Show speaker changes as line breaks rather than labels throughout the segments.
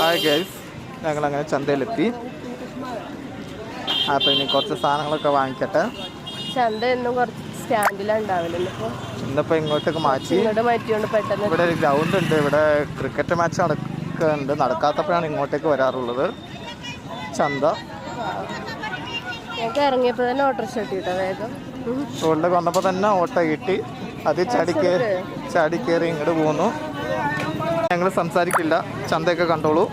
Hi guys, ഞങ്ങളങ്ങനെ ചന്തയിലെത്തി. അപ്പം ഇനി കുറച്ച് സാധനങ്ങളൊക്കെ വാങ്ങിക്കട്ടെ.
ചന്ത എന്നും കുറച്ച് സ്റ്റാൻഡിലുണ്ടാവില്ല,
ഇന്നിപ്പോൾ ഇങ്ങോട്ടേക്ക് മാറ്റി.
പെട്ടെന്ന്
ഇവിടെ ഒരു ഗ്രൗണ്ട് ഉണ്ട്, ഇവിടെ ക്രിക്കറ്റ് മാച്ച് നടക്കുന്നുണ്ട്. നടക്കാത്തപ്പോഴാണ് ഇങ്ങോട്ടേക്ക് വരാറുള്ളത്. ചന്ത
ഞങ്ങൾക്ക് ഇറങ്ങിയപ്പോൾ തന്നെ ഓട്ടോറിക്ഷ കിട്ടിട്ടോ വേഗം.
റോഡിലേക്ക് വന്നപ്പോൾ തന്നെ ഓട്ടോ കിട്ടി. അത് ചാടി കയറി ഇങ്ങോട്ട് പോകുന്നു. ഞങ്ങൾ സംസാരിക്കില്ല, ചന്തയൊക്കെ കണ്ടോളൂ.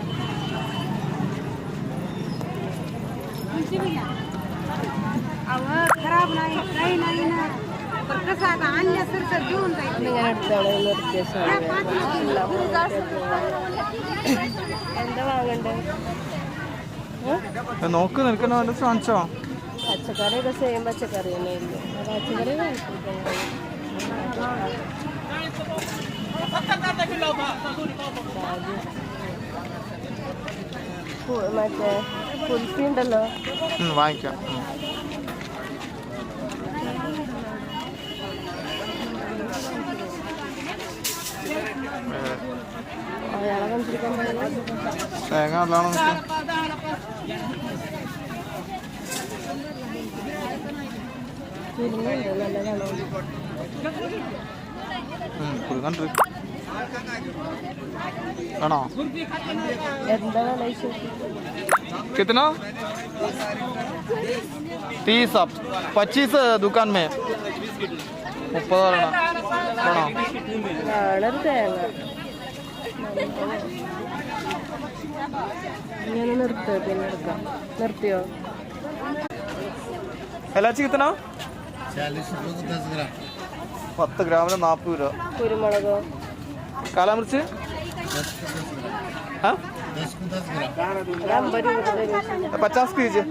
എന്താ വാങ്ങണ്ടേ?
നോക്ക്, നിൽക്കുന്ന വാങ്ങിച്ചോ.
പച്ചക്കറിയൊക്കെ സെയിം പച്ചക്കറി തന്നെ ഇല്ല. പച്ചക്കറി മറ്റേ കുൽഫി ഉണ്ടല്ലോ,
വാങ്ങിക്കാം.
അയാളെ കണ്ടിരിക്കാൻ
തേങ്ങ നല്ലോണം
കുരുങ്ങുണ്ട്, നല്ലതാണോ?
കുരുങ്ങണ്ട് ആണോ?
എന്താ വില?
कितना 30 आप 25 दुकान में 30
തേങ്ങ ഇങ്ങനെ നിർത്തോ? പിന്നെ എടുക്കാം. നിർത്തിയോ?
इलायची कितना 10 ഗ്രാമിന് 40 രൂപ.
കുരുമുളകോ?
കാലാ മിർച്ച് 50 कीजिए.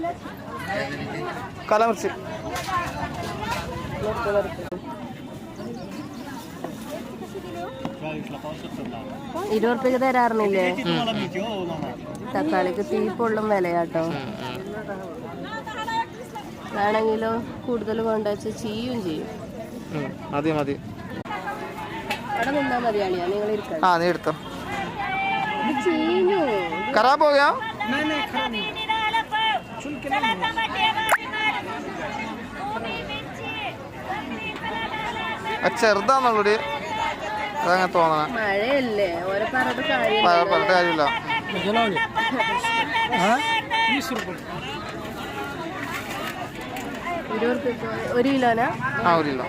काला मिर्च
20 റുപ്യക്ക് തരാറില്ലേ? തക്കാളിക്ക് തീപ്പൊള്ളും വിലയാട്ടോ. ആണെങ്കിലോ കൂടുതൽ കൊണ്ടുവച്ച് ചീയും ചെയ്യും.
മതി മതി,
അവിടെ നിന്നാ മതിയാണിയാ. നിങ്ങൾ ഇരിക്കാം.
നീ എടുത്തോ.
ചീഞ്ഞു
खराब हो गया? ചെറുതാന്നുള്ളൂടി, അതങ്ങനെ തോന്നണ.
മഴയല്ലേ, ഓരോ പറഞ്ഞിട്ട്
കാര്യമില്ല.
20 റുപ്യ 1 കിലോനാ?
1 കിലോ.